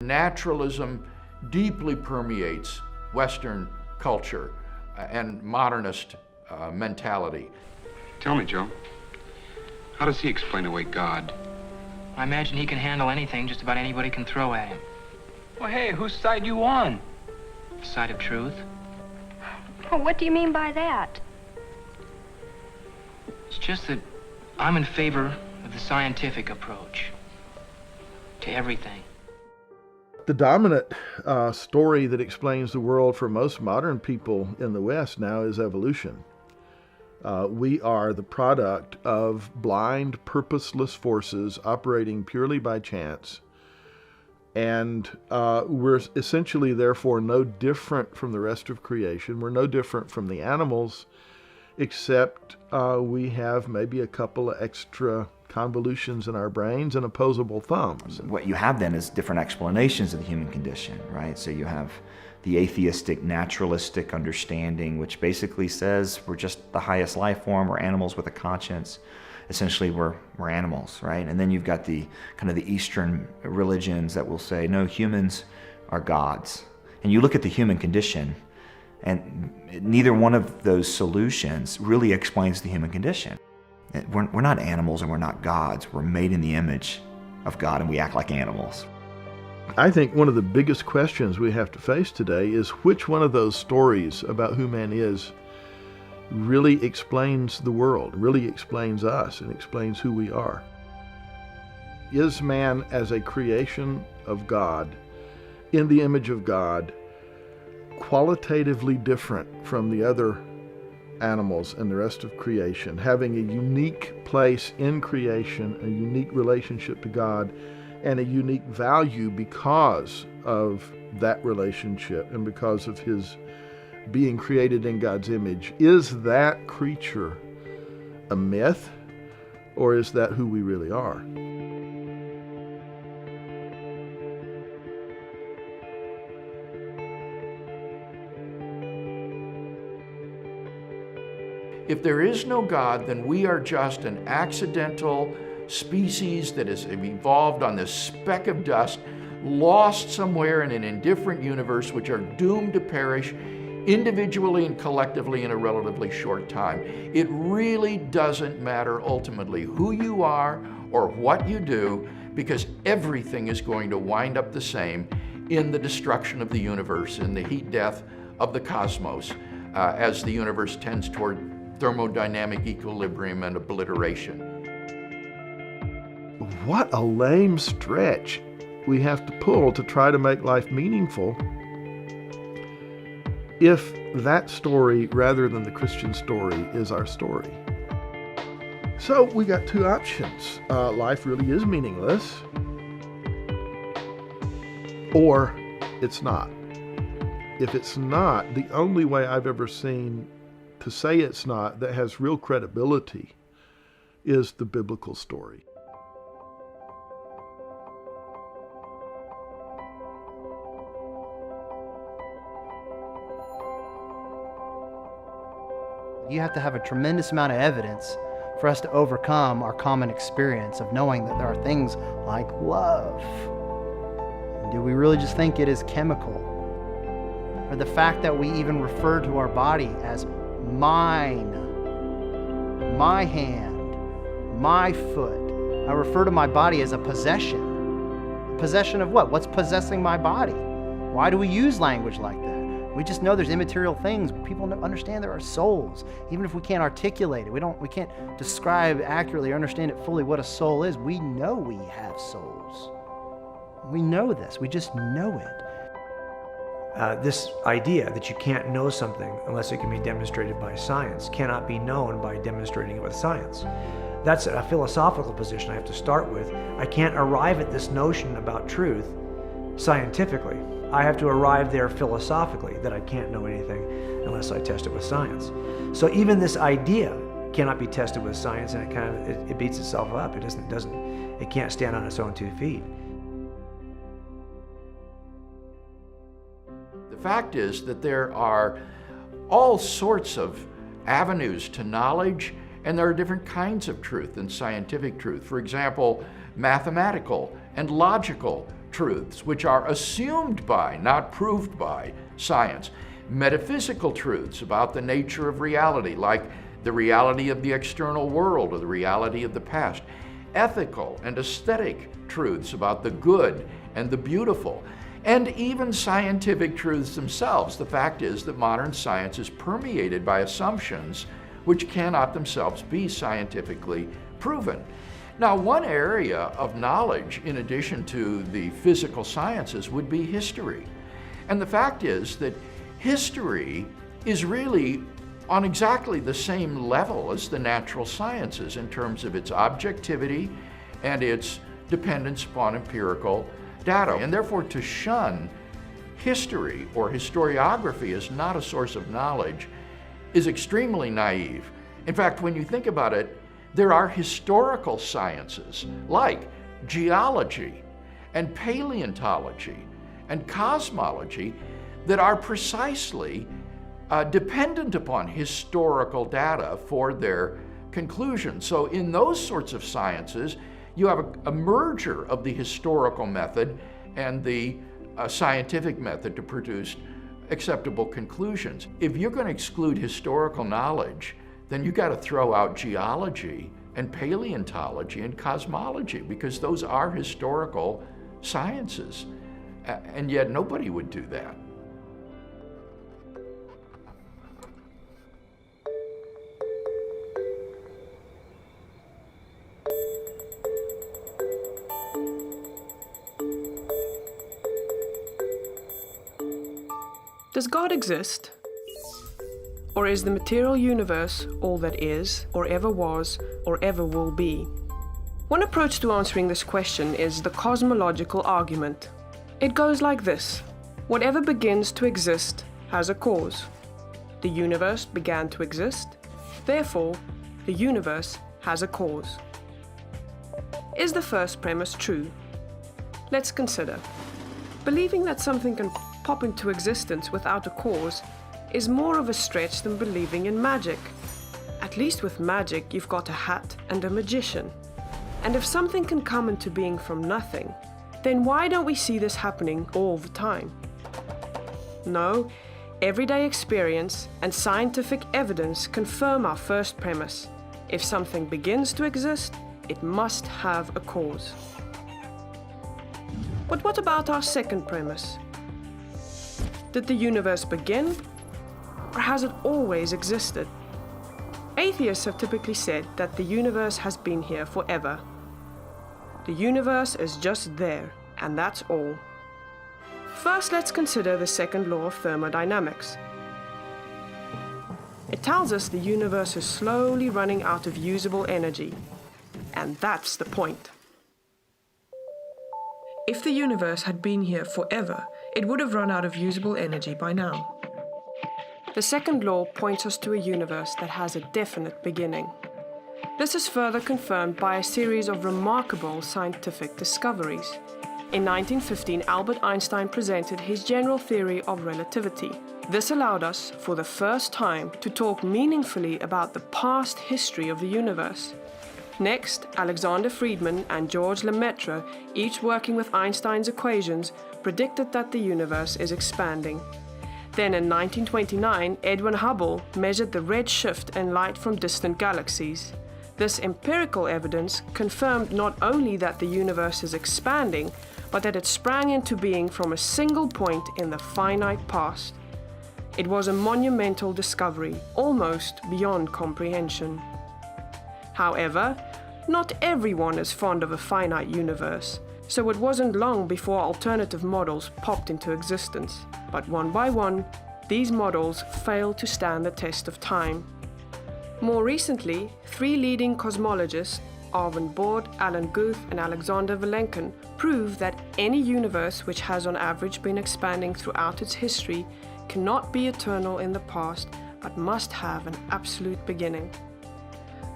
Naturalism deeply permeates Western culture and modernist mentality. Tell me, Joe, how does he explain away God? I imagine he can handle anything just about anybody can throw at him. Well, hey, whose side you on? The side of truth. Oh, what do you mean by that? It's just that I'm in favor of the scientific approach to everything. The dominant story that explains the world for most modern people in the West now is evolution. We are the product of blind, purposeless forces operating purely by chance. And we're essentially, therefore, no different from the rest of creation. We're no different from the animals, except we have maybe a couple of extra convolutions in our brains and opposable thumbs. What you have then is different explanations of the human condition, right? So you have the atheistic, naturalistic understanding, which basically says we're just the highest life form, we're animals with a conscience. Essentially, we're animals, right? And then you've got the kind of the Eastern religions that will say, no, humans are gods. And you look at the human condition, and neither one of those solutions really explains the human condition. We're not animals and we're not gods. We're made in the image of God and we act like animals. I think one of the biggest questions we have to face today is which one of those stories about who man is really explains the world, really explains us, and explains who we are. Is man as a creation of God, in the image of God, qualitatively different from the other animals and the rest of creation, having a unique place in creation, a unique relationship to God, and a unique value because of that relationship and because of his being created in God's image? Is that creature a myth, or is that who we really are? If there is no God, then we are just an accidental species that has evolved on this speck of dust, lost somewhere in an indifferent universe, which are doomed to perish individually and collectively in a relatively short time. It really doesn't matter ultimately who you are or what you do, because everything is going to wind up the same in the destruction of the universe, in the heat death of the cosmos, as the universe tends toward thermodynamic equilibrium and obliteration. What a lame stretch we have to pull to try to make life meaningful if that story, rather than the Christian story, is our story. So we got two options. Life really is meaningless, or it's not. If it's not, the only way I've ever seen to say it's not that has real credibility is the biblical story. You have to have a tremendous amount of evidence for us to overcome our common experience of knowing that there are things like love. And do we really just think it is chemical? Or the fact that we even refer to our body as mine, my hand, my foot. I refer to my body as a possession. Possession of what? What's possessing my body? Why do we use language like that? We just know there's immaterial things. People understand there are souls. Even if we can't articulate it, we can't describe accurately or understand it fully what a soul is. We know we have souls. We know this. We just know it. This idea that you can't know something unless it can be demonstrated by science cannot be known by demonstrating it with science. That's a philosophical position I have to start with. I can't arrive at this notion about truth scientifically. I have to arrive there philosophically, that I can't know anything unless I test it with science. So even this idea cannot be tested with science, and it beats itself up. It can't stand on its own 2 feet. The fact is that there are all sorts of avenues to knowledge, and there are different kinds of truth and scientific truth. For example, mathematical and logical truths, which are assumed by, not proved by, science. Metaphysical truths about the nature of reality, like the reality of the external world or the reality of the past. Ethical and aesthetic truths about the good and the beautiful. And even scientific truths themselves. The fact is that modern science is permeated by assumptions which cannot themselves be scientifically proven. Now, one area of knowledge, in addition to the physical sciences, would be history. And the fact is that history is really on exactly the same level as the natural sciences in terms of its objectivity and its dependence upon empirical data. And therefore, to shun history or historiography as not a source of knowledge is extremely naive. In fact, when you think about it, there are historical sciences like geology and paleontology and cosmology that are precisely dependent upon historical data for their conclusions. So in those sorts of sciences, you have a merger of the historical method and the scientific method to produce acceptable conclusions. If you're going to exclude historical knowledge, then you've got to throw out geology and paleontology and cosmology, because those are historical sciences. And yet nobody would do that. Does God exist? Or is the material universe all that is, or ever was, or ever will be? One approach to answering this question is the cosmological argument. It goes like this: whatever begins to exist has a cause. The universe began to exist, therefore, the universe has a cause. Is the first premise true? Let's consider. Believing that something can pop into existence without a cause is more of a stretch than believing in magic. At least with magic, you've got a hat and a magician. And if something can come into being from nothing, then why don't we see this happening all the time? No, everyday experience and scientific evidence confirm our first premise. If something begins to exist, it must have a cause. But what about our second premise? Did the universe begin, or has it always existed? Atheists have typically said that the universe has been here forever. The universe is just there, and that's all. First, let's consider the second law of thermodynamics. It tells us the universe is slowly running out of usable energy, and that's the point. If the universe had been here forever, it would have run out of usable energy by now. The second law points us to a universe that has a definite beginning. This is further confirmed by a series of remarkable scientific discoveries. In 1915, Albert Einstein presented his general theory of relativity. This allowed us, for the first time, to talk meaningfully about the past history of the universe. Next, Alexander Friedmann and George Lemaitre, each working with Einstein's equations, predicted that the universe is expanding. Then in 1929, Edwin Hubble measured the red shift in light from distant galaxies. This empirical evidence confirmed not only that the universe is expanding, but that it sprang into being from a single point in the finite past. It was a monumental discovery, almost beyond comprehension. However, not everyone is fond of a finite universe, so it wasn't long before alternative models popped into existence. But one by one, these models failed to stand the test of time. More recently, 3 leading cosmologists, Arvin Bord, Alan Guth, and Alexander Vilenkin, prove that any universe which has on average been expanding throughout its history cannot be eternal in the past, but must have an absolute beginning.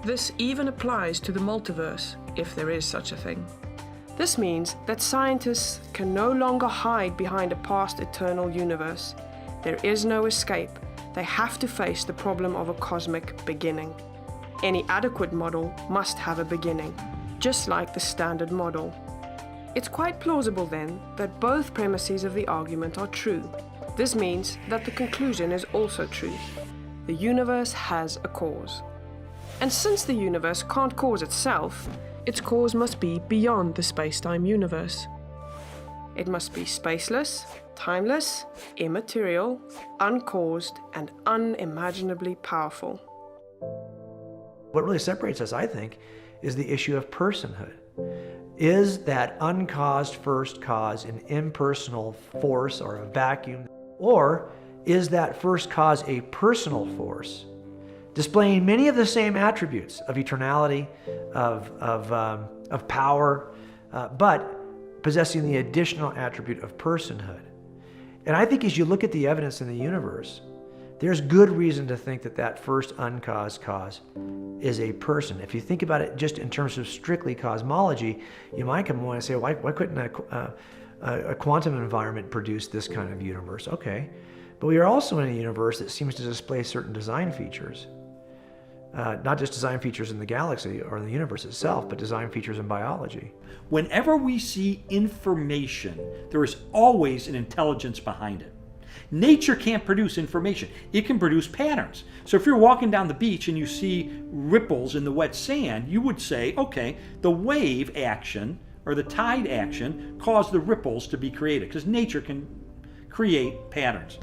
This even applies to the multiverse, if there is such a thing. This means that scientists can no longer hide behind a past eternal universe. There is no escape. They have to face the problem of a cosmic beginning. Any adequate model must have a beginning, just like the standard model. It's quite plausible then that both premises of the argument are true. This means that the conclusion is also true. The universe has a cause. And since the universe can't cause itself, its cause must be beyond the space-time universe. It must be spaceless, timeless, immaterial, uncaused, and unimaginably powerful. What really separates us, I think, is the issue of personhood. Is that uncaused first cause an impersonal force or a vacuum? Or is that first cause a personal force, displaying many of the same attributes of eternality, of power, but possessing the additional attribute of personhood? And I think as you look at the evidence in the universe, there's good reason to think that that first uncaused cause is a person. If you think about it just in terms of strictly cosmology, you might come along and say, why couldn't a quantum environment produce this kind of universe? Okay, but we are also in a universe that seems to display certain design features. Not just design features in the galaxy or in the universe itself, but design features in biology. Whenever we see information, there is always an intelligence behind it. Nature can't produce information. It can produce patterns. So if you're walking down the beach and you see ripples in the wet sand, you would say, okay, the wave action or the tide action caused the ripples to be created, because nature can create patterns.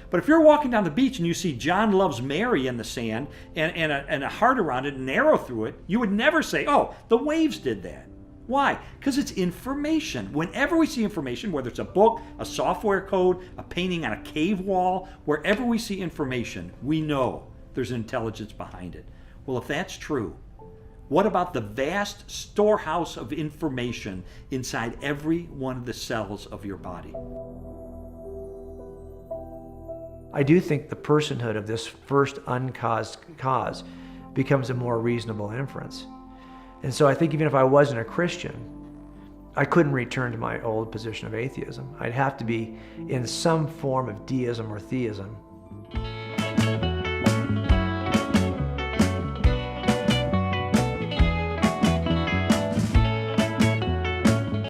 But if you're walking down the beach and you see John loves Mary in the sand and a heart around it and an arrow through it, you would never say, oh, the waves did that. Why? Because it's information. Whenever we see information, whether it's a book, a software code, a painting on a cave wall, wherever we see information, we know there's an intelligence behind it. Well, if that's true, what about the vast storehouse of information inside every one of the cells of your body? I do think the personhood of this first uncaused cause becomes a more reasonable inference. And so I think even if I wasn't a Christian, I couldn't return to my old position of atheism. I'd have to be in some form of deism or theism